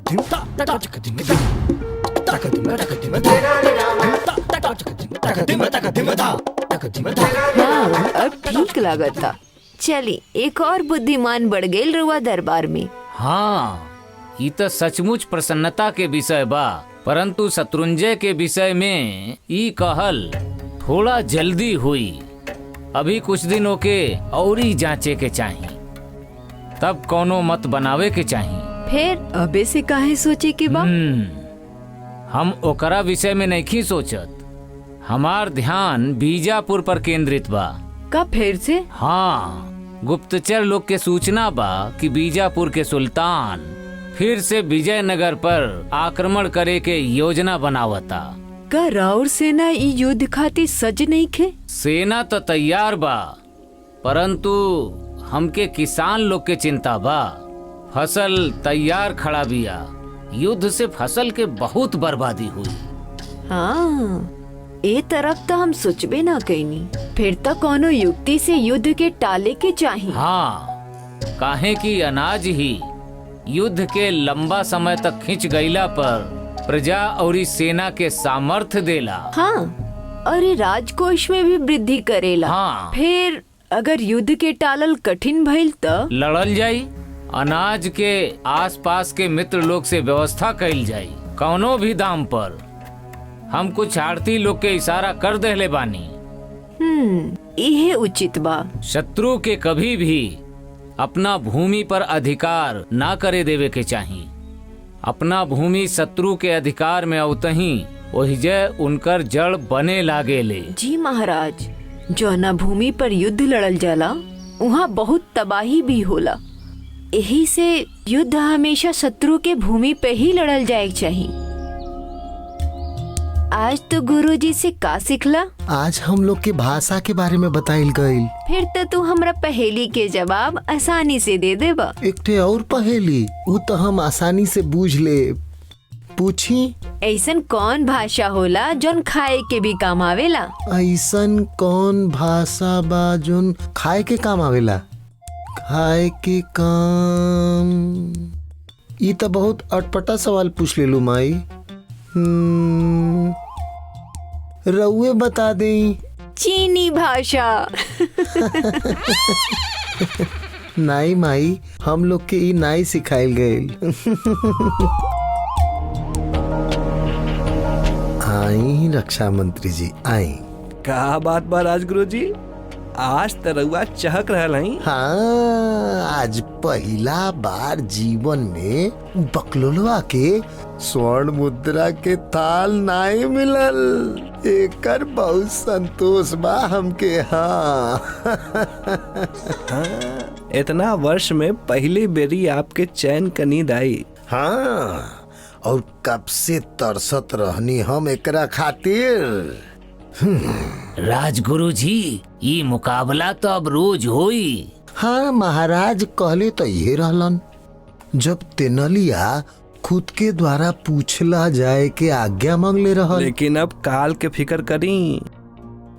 हाँ, अब ठीक लागता। चली एक और बुद्धिमान बढ़ गई रुआ दरबार में। हाँ, ये तो सचमुच प्रसन्नता के विषय बा, परंतु शत्रुंजय के विषय में ई कहल थोड़ा जल्दी हुई। अभी कुछ दिनों के और ही जांचे के चाहिए, तब कोनो मत बनावे के चाहिए। फिर अबे से काहे सोचे के बा? हम ओकरा विषय में नहीं सोचत। हमार ध्यान बीजापुर पर केंद्रित बा। का फिर से? हाँ, गुप्तचर लोग के सूचना बा कि बीजापुर के सुल्तान फिर से विजयनगर पर आक्रमण करे के योजना बनावता। का राउर सेना ई युद्ध खातिर सज नहीं खे? सेना तो तैयार बा, परंतु हमके किसान लोग के चिंता बा। फसल तैयार खड़ा बिया, युद्ध से फसल के बहुत बर्बादी हुई। हाँ, ए तरफ तो हम सोचबे ना कईनी। फिर तो कोनो युक्ति से युद्ध के टाले के चाहिए। हाँ, काहे कि अनाज ही युद्ध के लंबा समय तक खिंच गईला पर प्रजा और सेना के सामर्थ्य देला। हाँ, और राजकोष में भी वृद्धि करेला। हाँ। फिर अगर युद्ध के टालल कठिन भइल तो लड़ल जाई, अनाज के आसपास के मित्र लोग से व्यवस्था कइल जाई कौनो भी दाम पर। हम कुछ आड़ती लोग के इशारा कर देले बानी। यह उचित बा। शत्रु के कभी भी अपना भूमि पर अधिकार ना करे देवे के चाहिए। अपना भूमि शत्रु के अधिकार में अवतही ओहिजे उनकर जड़ बने लागे ले। जी महाराज, जौना भूमि पर युद्ध लड़ल जाला वहाँ बहुत तबाही भी होला। यही से युद्ध हमेशा शत्रु के भूमि पे ही लड़ल जाए चाहिए। आज तो गुरुजी से का सिखला? आज हम लोग के भाषा के बारे में बताइल गईल। फिर तो तू हमरा पहेली के जवाब आसानी से दे देबा। एक और पहेली वो तो हम आसानी से बूझ ले। पूछी। ऐसन कौन भाषा होला जोन खाए के भी काम आवेला? ऐसन कौन भाषा बा जोन खाए के काम आवेला? खाए के काम, ये तो बहुत अटपटा सवाल पूछ ले लू माई। रउए बता दें। चीनी भाषा। नाई माई, हम लोग के ई नाई सिखाइल गईल। आई रक्षा मंत्री जी, आई। का बात बा राजगुरु जी, आज तरुआ चहक रहल हई। हाँ, आज पहला बार जीवन में बकलोलवा के स्वर्ण मुद्रा के थाल नाई मिलल। एकर बहुत संतोष बा हमके। हाँ। इतना वर्ष में पहली बेरी आपके चैन का नींद आई। हाँ, और कब से तरसत रहनी हम एकरा खातिर। राजगुरु जी, ये मुकाबला तो अब रोज होई। हाँ महाराज, कहले तो ये रहलन। जब तेनलिया खुद के द्वारा पूछला जाए के आज्ञा मांग ले रहल। लेकिन अब काल के फिक्र करी,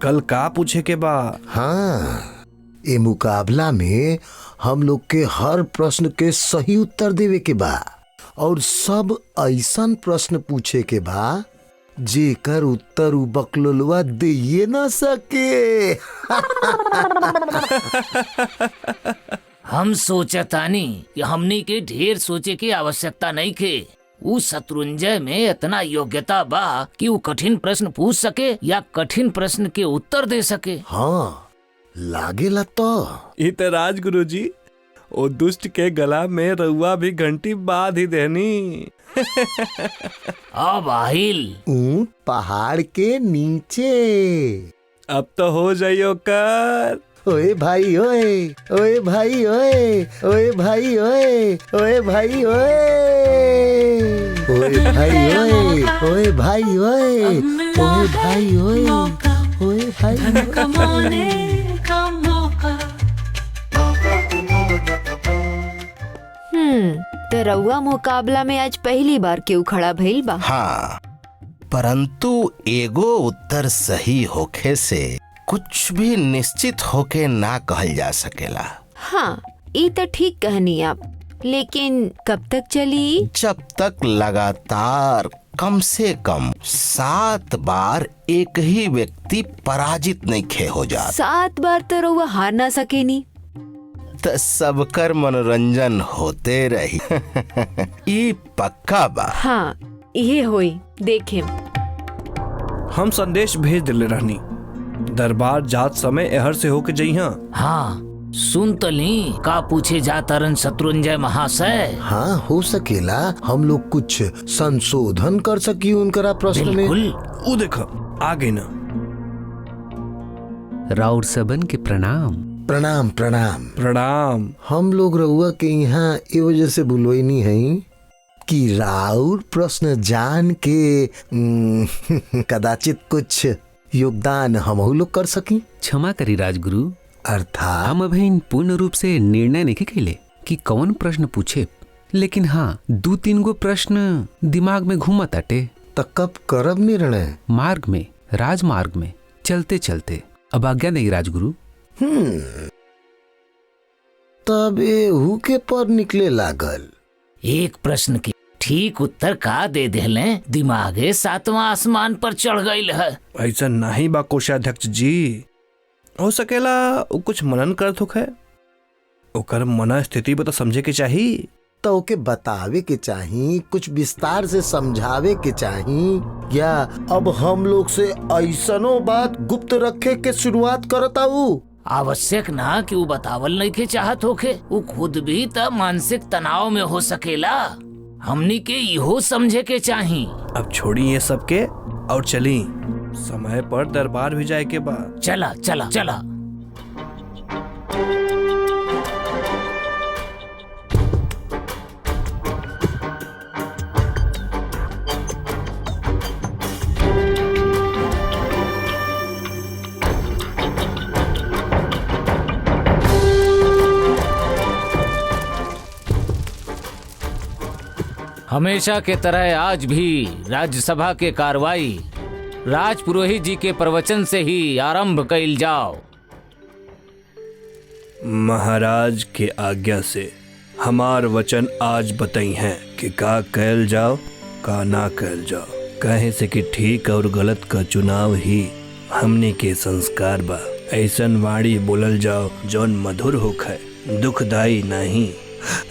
कल का पूछे के बा। हाँ, ये मुकाबला में हम लोग के हर प्रश्न के सही उत्तर देवे के बा, और सब ऐसन प्रश्न पूछे के बा जेकर उत्तर उ बकलोलवा दे ना सके। हम सोचतानी कि हमनी के ढेर सोचे की आवश्यकता नहीं के। उ शत्रुंजय में इतना योग्यता बा कि वो कठिन प्रश्न पूछ सके या कठिन प्रश्न के उत्तर दे सके। हाँ, लागेला तो। इत राजगुरु जी, ओ दुष्ट के गला में रउआ भी घंटी बांध ही देनी। अब आहिल ऊंट पहाड़ के नीचे। अब तो हो जाइयो कर। ओए भाई ओए, ओए भाई ओए, ओए भाई ओए, ओए भाई ओए, ओए भाई ओए, ओए भाई ओए, ओए भाई ओए, ओए भाई। तो रउआ मुकाबला में आज पहली बार क्यों खड़ा भइल बा? हाँ, परंतु एगो उत्तर सही होखे से कुछ भी निश्चित होके ना कहल जा सकेला। हाँ, ये तो ठीक कहनी आप। लेकिन कब तक चली? जब तक लगातार कम से कम 7 बार एक ही व्यक्ति पराजित नहीं खे हो जात 7 बार तो रउआ हार ना सकेनी। त सबकर मनोरंजन होते रही। ई पक्का बा। हाँ ये होई, देखे। हम संदेश भेज दिले रहनी, दरबार जात समय एहर से होके जइहा। हाँ सुन तो ली का पूछे जातरन शत्रुंजय महाशय। हाँ हो सकेला हम लोग कुछ संशोधन कर सकी उनकरा प्रश्न में। बिल्कुल। ऊ देखा आ गई ना। राउर सबन के प्रणाम। प्रणाम प्रणाम। प्रणाम। हम लोग रउआ के यहाँ ए वजह से बुलवाई नहीं है कि राउर प्रश्न जान के कदाचित कुछ योगदान हम लोग कर सकी। क्षमा करी राजगुरु, अर्थात हम अभी पूर्ण रूप से निर्णय नहीं कैले कि कौन प्रश्न पूछे, लेकिन हाँ 2-3 गो प्रश्न दिमाग में घूमत अटे। त कब करब निर्णय? मार्ग में, राजमार्ग में चलते चलते। अब आज्ञा नहीं राजगुरु। तब एहू के पर निकले लागल। एक प्रश्न की ठीक उत्तर का दे देले, दिमागे 7वां आसमान पर चढ़ गईल है। ऐसा नहीं बा कोषाध्यक्ष जी, हो सकेला वो कुछ मनन करत होखे, ओकर मन स्थिति बता समझे के चाहिए। तो ओके बतावे के चाही, कुछ विस्तार से समझावे के चाही, या अब हम लोग से ऐसनो बात गुप्त रखे के शुरुआत करता हूँ। आवश्यक ना कि वो बतावल नहीं के चाहत होखे, वो खुद भी त मानसिक तनाव में हो सकेला। हमनी के इहो समझे के चाही। अब छोड़ी ये सब के और चली, समय पर दरबार भी जाए के बाद। चला चला चला। हमेशा के तरह आज भी राज्यसभा के कार्रवाई राजपुरोहित जी के प्रवचन से ही आरंभ कइल जाओ। महाराज के आज्ञा से हमार वचन आज बताई हैं कि का कहल जाओ का ना कहल जाओ। कहे से कि ठीक और गलत का चुनाव ही हमने के संस्कार बा। ऐसन वाणी बोलल जाओ जौन मधुर होखे, दुखदाई नहीं।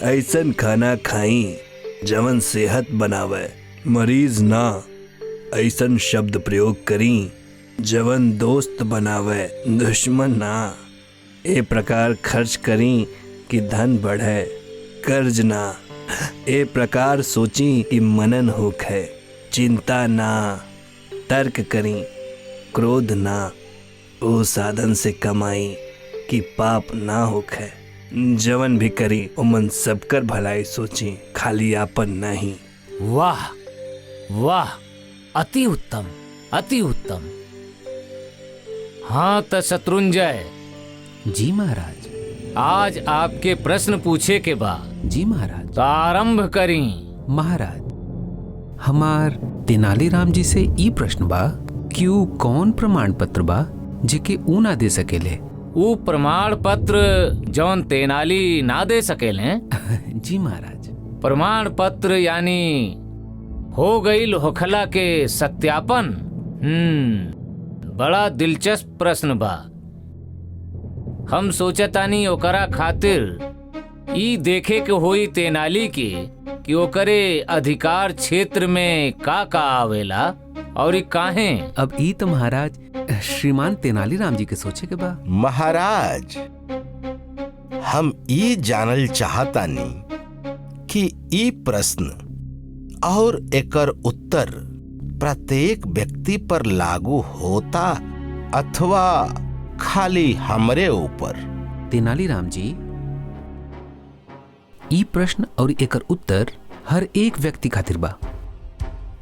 ऐसन खाना खाई जवन सेहत बनावे, मरीज ना। ऐसन शब्द प्रयोग करी जवन दोस्त बनावे, दुश्मन ना। ए प्रकार खर्च करी कि धन बढ़े, कर्ज ना। ए प्रकार सोची कि मनन होखे, चिंता ना। तर्क करी, क्रोध ना। ओ साधन से कमाई कि पाप ना होखे। जवन भी करी उमन सबकर भलाई सोची, खाली आपन नहीं। वाह वाह, अति उत्तम अति उत्तम। हाँ तो शत्रुंजय जी महाराज। आज आपके प्रश्न पूछे के बाद जी महाराज। तो आरंभ करी। महाराज हमार तेनालीराम जी से ई प्रश्न बा कि ऊ कौन प्रमाण पत्र बा जेके ऊ ना दे सकेले। वो प्रमाण पत्र जौन तेनाली ना दे सकेले। जी महाराज। प्रमाण पत्र यानी हो गईल होखला के सत्यापन। बड़ा दिलचस्प प्रश्न बा। हम सोचतानी ओकरा खातिर ई देखे के होई तेनाली के कि ओकरे अधिकार क्षेत्र में का आवेला और ई काहे। अब ई तो महाराज श्रीमान तेनालीराम जी के सोचे के बा। महाराज हम ई जानल चाहतानी कि ई प्रश्न और एकर उत्तर प्रत्येक व्यक्ति पर लागू होता अथवा खाली हमरे ऊपर। तेनालीराम जी ई प्रश्न और एकर उत्तर हर एक व्यक्ति खातिर बा।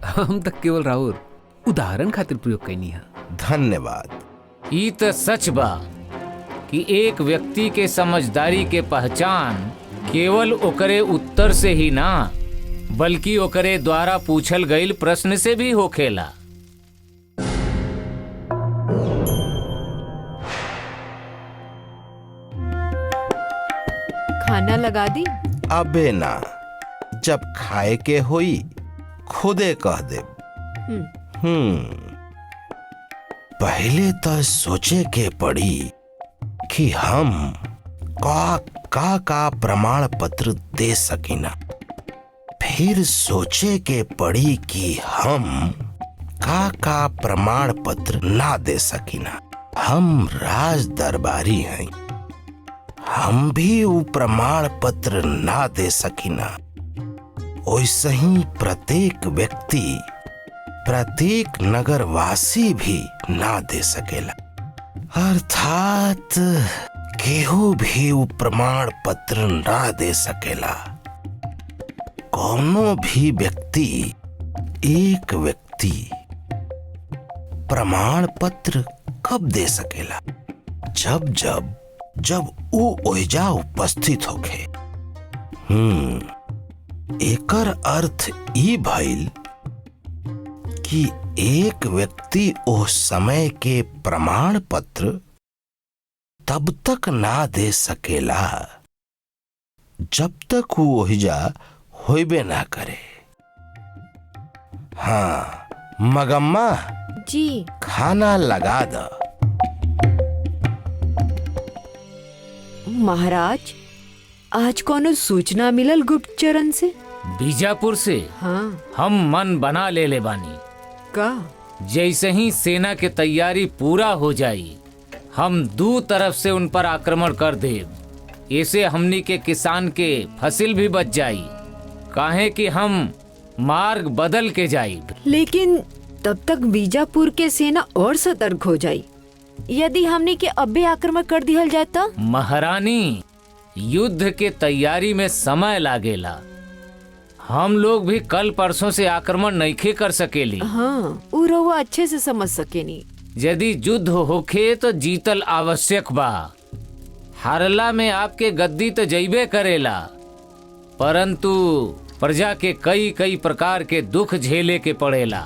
हम तक केवल राउर उदाहरण खातिर प्रयोग कैनी है। धन्यवाद। ई तो सच बा कि एक व्यक्ति के समझदारी के पहचान केवल ओकरे उत्तर से ही ना, बल्कि ओकरे द्वारा पूछल गईल प्रश्न से भी होखेला। खाना लगा दी? अबे ना, जब खाए के होई खुदे कह दे। पहले तो सोचे के पड़ी कि हम का प्रमाण पत्र दे सकीना, फिर सोचे के पड़ी कि हम का प्रमाण पत्र ना दे सकीना। हम राज दरबारी हैं, हम भी वो प्रमाण पत्र ना दे सकीना। वैसे ही प्रत्येक व्यक्ति, प्रत्येक नगरवासी भी ना दे सकेला। अर्थात केहू भी वो प्रमाण पत्र ना दे सकेला। कोनो भी व्यक्ति, एक व्यक्ति प्रमाण पत्र कब दे सकेला? जब वो ओइजा उपस्थित होखे। एकर अर्थ ई भइल कि एक व्यक्ति उस समय के प्रमाण पत्र तब तक ना दे सकेला जब तक वो ओहिजा होइबे ना करे। हाँ मगम्मा जी। खाना लगा द। महाराज, आज कोनो सूचना मिलल गुप्तचरन से? बीजापुर से? हाँ। हम मन बना ले बानी का जैसे ही सेना के तैयारी पूरा हो जाई हम दो तरफ से उन पर आक्रमण कर देव। ऐसे हमनी के किसान के फसल भी बच जाई, काहे कि हम मार्ग बदल के जाई। लेकिन तब तक बीजापुर के सेना और सतर्क हो जाई। यदि हमने के अबे आक्रमण कर दिया जाए तो? महारानी, युद्ध के तैयारी में समय लागेला। हम लोग भी कल परसों से आक्रमण नइखे कर सकेली। हाँ, उ रउआ अच्छे से समझ सकेनी। यदि युद्ध होखे तो जीतल आवश्यक बा। हारला में आपके गद्दी तो जइबे करेला, परंतु प्रजा के कई प्रकार के दुख झेले के पड़ेला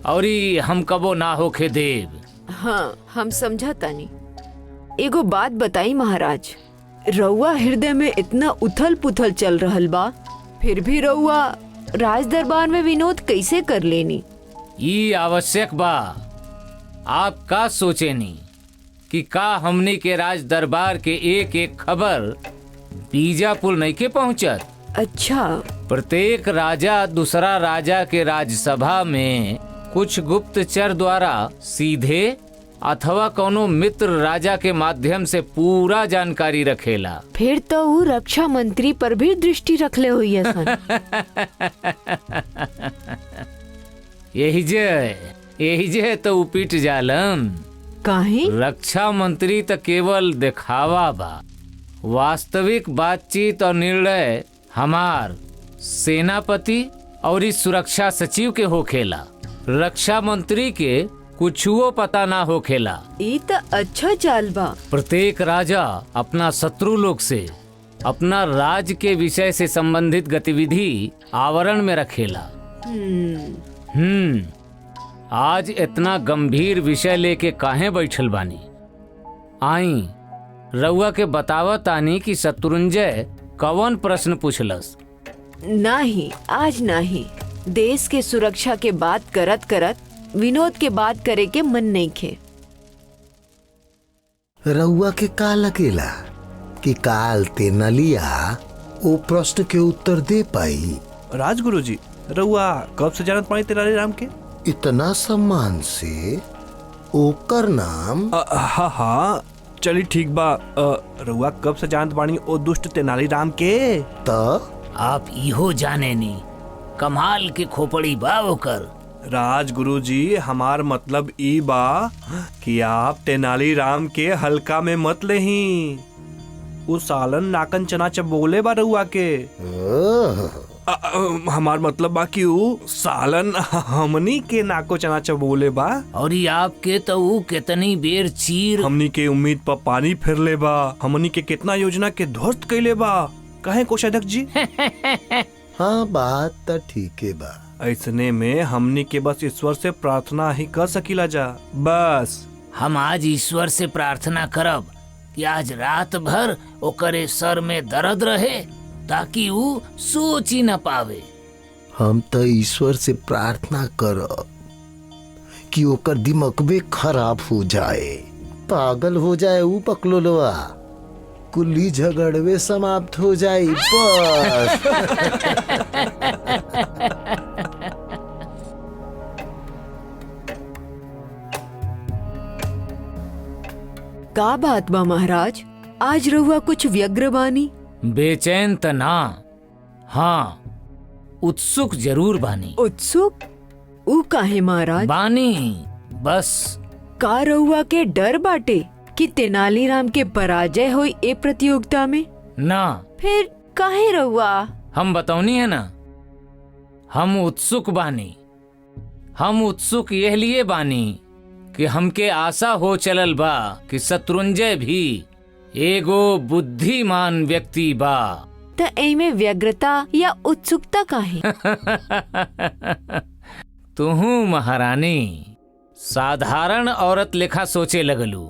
और हम कबो ना होखे देव। हाँ, हम समझा तानी। एगो बात बताई महाराज, रउआ हृदय में इतना उथल पुथल चल रहल बा, फिर भी रउआ राज दरबार में विनोद कैसे कर लेनी? ये आवश्यक बा। आप का सोचेनी कि का हमनी के राज दरबार के एक खबर बीजापुर नहीं के पहुँचत? अच्छा। प्रत्येक राजा दूसरा राजा के राजसभा में कुछ गुप्तचर द्वारा सीधे अथवा कोनो मित्र राजा के माध्यम से पूरा जानकारी रखेला। फिर तो वो रक्षा मंत्री पर भी दृष्टि रखले हुई है सन। यही जे तो उपिट जालन। काहे? रक्षा मंत्री तो केवल दिखावा बा, वास्तविक बातचीत और निर्णय हमार सेनापति और इस सुरक्षा सचिव के होखेला। रक्षा मंत्री के कुछुओ पता ना होखेला। ई तो अच्छा चाल बा। प्रत्येक राजा अपना शत्रु लोग से अपना राज के विषय से संबंधित गतिविधि आवरण में रखेला। आज इतना गंभीर विषय लेके काहे बैठल बानी? आई रउआ के बतावत आनी कि शत्रुंजय कौन प्रश्न पूछलस। नहीं, आज नहीं। देश के सुरक्षा के बात करत करत विनोद के बात करे के मन नहीं खे। रउआ के का लगेला कि काल तेनालिया वो प्रश्न के उत्तर दे पाई? राजगुरु जी, रउआ कब से जानत पाई तेनाली राम के? इतना सम्मान से ओकर नाम? हाँ, चली ठीक बा। रउआ कब से जानत बानी ओ दुष्ट तेनाली राम के? आप इहो जाने नी, कमाल के खोपड़ी बा ओकर। राजगुरु जी, हमार मतलब ई बा कि आप तेनाली राम के हल्का में मत लेही। उस सालन नाकन चना चबोले बा रउआ के। हमार मतलब बा कि ऊ सालन हमनी के नाको चना चबोले बा। और आपके तो ऊ कितनी बेर चीर हमनी के उम्मीद पर पानी फेरले बा। हमनी के कितना योजना के ध्वस्त कैले बा। कहे कोषाध्यक्ष जी? हाँ, बात तो ठीक है बा। ऐसने में हमनी के बस ईश्वर से प्रार्थना ही कर सकीला जा। बस हम आज ईश्वर से प्रार्थना करब कि आज रात भर ओकरे सर में दर्द रहे ताकि वो सोच ही न पावे। हम तो ईश्वर से प्रार्थना करब कि ओकर दिमागबे खराब हो जाए, पागल हो जाए ऊ पकलोलवा, कुल्ली झगड़वे समाप्त हो जाए बस। का बात बा महाराज, आज रहुआ कुछ व्यग्र बानी? बेचैन त ना, हाँ उत्सुक जरूर बानी। उत्सुक? ऊ काहे महाराज? बानी बस। का रहुआ के डर बाटे कि तेनालीराम के पराजय होई ए प्रतियोगिता में? ना। फिर काहे रहुआ? हम बतौनी है ना, हम उत्सुक बानी। हम उत्सुक यह लिए बानी कि हमके आशा हो चलल बा कि शत्रुंजय भी एगो बुद्धिमान व्यक्ति बा। त एमे व्यग्रता या उत्सुकता काहे? तुहू महारानी साधारण औरत लेखा सोचे लगलू,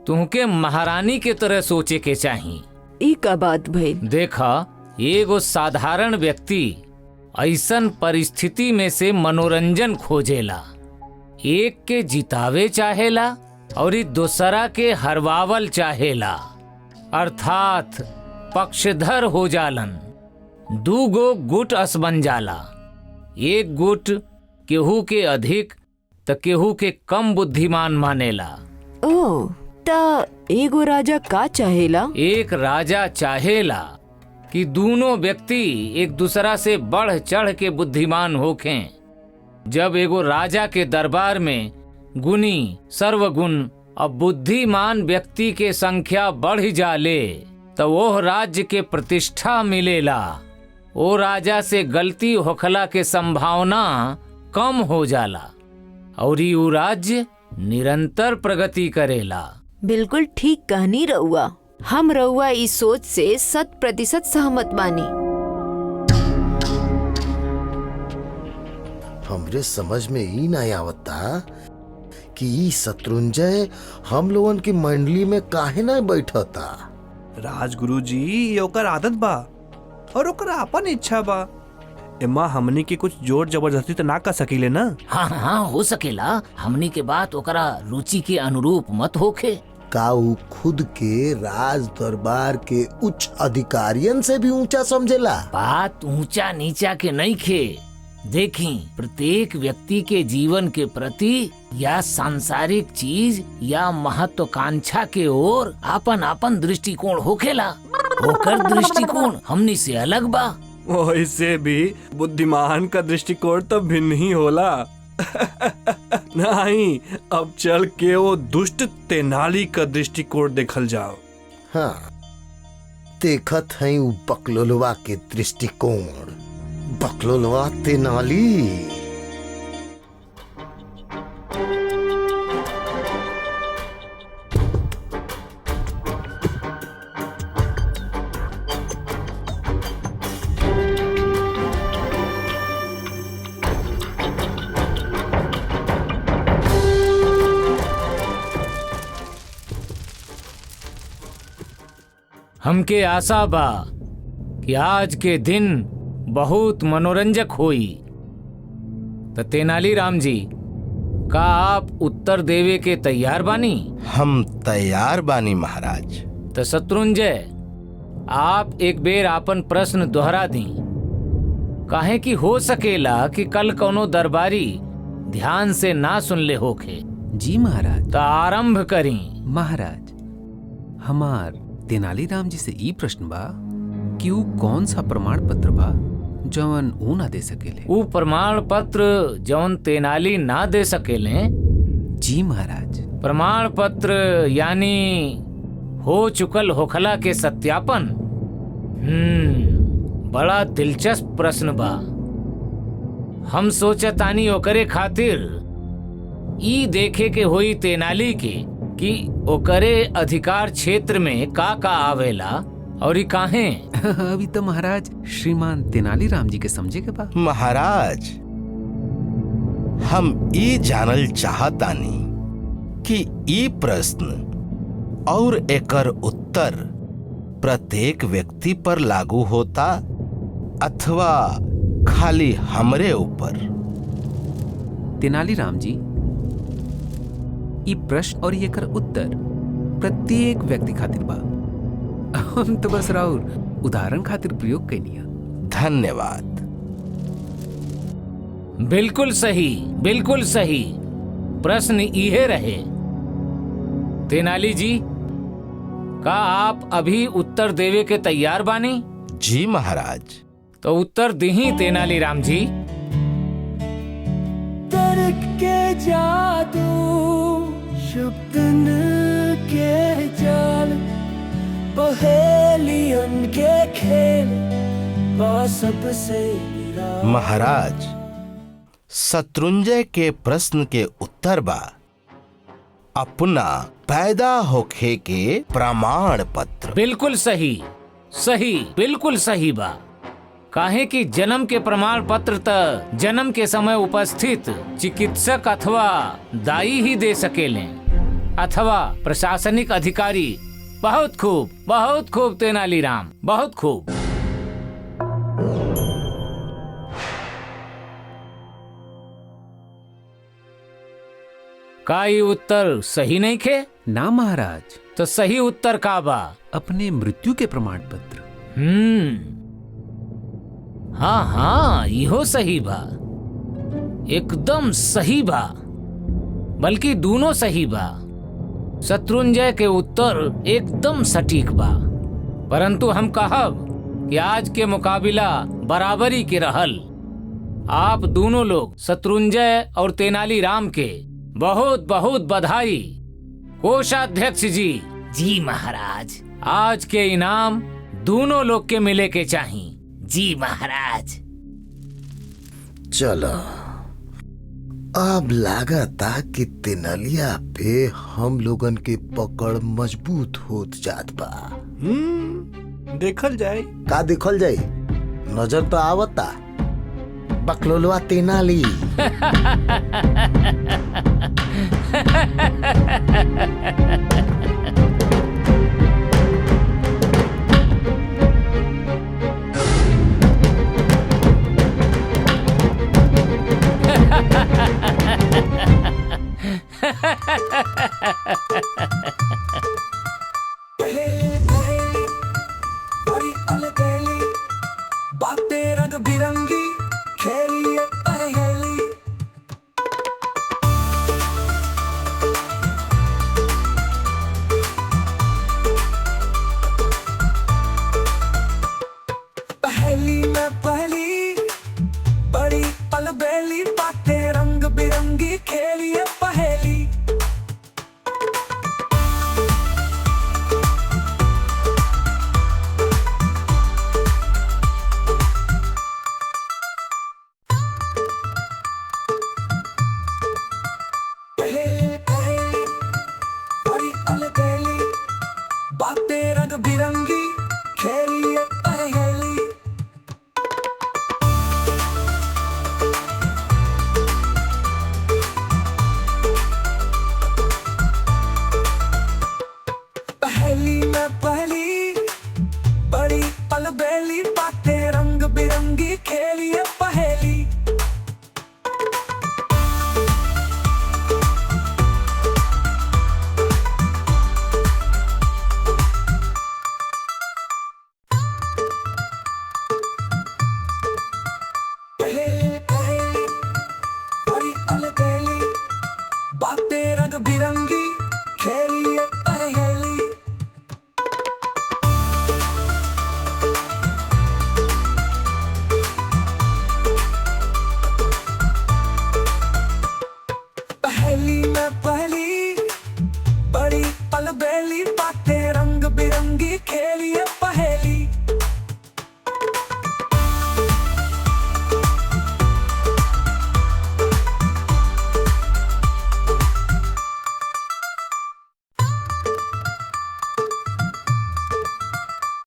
तुहके महारानी के तरह सोचे के चाही। ई का बात भइल? देखा, एगो साधारण व्यक्ति ऐसन परिस्थिति में से मनोरंजन खोजेला, एक के जितावे चाहेला और दूसरा के हरवावल चाहेला, अर्थात पक्षधर हो जालन। दूगो गुट अस बन जाला, एक गुट केहू के अधिक त केहू के कम बुद्धिमान मानेला। ओ, त एगो राजा का चाहेला? एक राजा चाहेला कि दोनों व्यक्ति एक दूसरा से बढ़ चढ़ के बुद्धिमान होखें। जब एगो राजा के दरबार में गुणी, सर्वगुण और बुद्धिमान व्यक्ति के संख्या बढ़ जाले तो वो राज्य के प्रतिष्ठा मिलेला, वो राजा से गलती होखला के संभावना कम हो जाला और ये राज्य निरंतर प्रगति करेला। बिल्कुल ठीक कहनी रहुआ। हम रहुआ इस सोच से 100% सहमत बानी। हमरे समझ में ही नहीं आवता कि ई शत्रुंजय हम लोगन की मंडली में काहे ना बैठता। राजगुरु जी, ये ओकर आदत बा और ओकर अपन इच्छा बा। एमा हमनी की कुछ जोर जबरदस्ती तो ना कर सकीले ना। हाँ हाँ हो सकेला, हमनी के बात ओकरा रुचि के अनुरूप मत होखे। का ऊ खुद के राज दरबार के उच्च अधिकारियन से भी ऊंचा समझेला? बात ऊंचा नीचा के नहीं खे। देखी, प्रत्येक व्यक्ति के जीवन के प्रति या सांसारिक चीज या महत्वाकांक्षा के ओर आपन आपन दृष्टिकोण होखेला। ओकर दृष्टिकोण हमनी से अलग बा। वैसे भी बुद्धिमान का दृष्टिकोण तो भिन्न ही होला। नहीं, अब चल के वो दुष्ट तेनाली का दृष्टिकोण देखल जाओ। हाँ, देखत है ऊ बकलोलवा के दृष्टिकोण। बकलोलवा तेनाली। हमके आशा बा कि आज के दिन बहुत मनोरंजक होई। तो तेनालीराम जी, का आप उत्तर देवे के तैयार बानी? हम तैयार बानी महाराज। तो शत्रुंजय, आप एक बेर आपन प्रश्न दोहरा दी। काहे कि हो सकेला कि कल कोनो दरबारी ध्यान से ना सुन ले होखे। जी महाराज। तो आरंभ करी। महाराज, हमार तेनालीराम जी से ई प्रश्न बा कि ऊ कौन सा प्रमाण पत्र बा जवन ऊ ना दे सकेले? ऊ प्रमाण पत्र जौन तेनाली ना दे सकेले? जी महाराज। प्रमाण पत्र यानी हो चुकल होखला के सत्यापन। बड़ा दिलचस्प प्रश्न बा। हम सोचतानी ओकरे खातिर ई देखे के होई तेनाली के कि ओकरे अधिकार क्षेत्र में का आवेला और ई काहे। अभी तो महाराज श्रीमान तेनालीराम जी के समझे के बा। महाराज, हम ये जानल चाहतानी कि ई प्रश्न और एकर उत्तर प्रत्येक व्यक्ति पर लागू होता अथवा खाली हमरे ऊपर? तेनालीराम जी, ई प्रश्न और एकर उत्तर प्रत्येक व्यक्ति खातिर बा। हम तो बस राउर उदाहरण खातिर प्रयोग कैनिया। धन्यवाद। बिल्कुल सही, बिल्कुल सही। प्रश्न इहे रहे। तेनाली जी, का आप अभी उत्तर देवे के तैयार बानी? जी महाराज। तो उत्तर दही तेनालीराम जी। तर्क के जादू, शब्दन के जाल, पहेलियन के खेल, सबसे महाराज, शत्रुंजय के प्रश्न के उत्तर बा अपना पैदा होखे के प्रमाण पत्र। बिल्कुल सही, सही, बिल्कुल सही बा। काहे कि जन्म के प्रमाण पत्र त जन्म के समय उपस्थित चिकित्सक अथवा दाई ही दे सकेले, अथवा प्रशासनिक अधिकारी। बहुत खूब तेनालीराम, बहुत खूब। का ये उत्तर सही नहीं खे? ना महाराज। तो सही उत्तर का बा? अपने मृत्यु के प्रमाण पत्र। हाँ हाँ, इहो सही बा, एकदम सही बा, बल्कि दोनों सही बा। शत्रुंजय के उत्तर एकदम सटीक बा। परंतु हम कहब कि आज के मुकाबिला बराबरी के रहल। आप दोनों लोग शत्रुंजय और तेनालीराम के बहुत बहुत बधाई। कोषाध्यक्ष जी। जी महाराज। आज के इनाम दोनों लोग के मिले के चाहिए। जी महाराज। चलो, अब लागता कि तेनलिया पे हम लोगन के पकड़ मजबूत होत जात बा। देखल जाए। का देखल जाए? नजर तो आवता बकलोलवा तेनाली। बातें रंग बिरंगी, खेलिए पहेली। पहेली में पहली बड़ी अलबेली, बातें रंग बिरंगी, खेली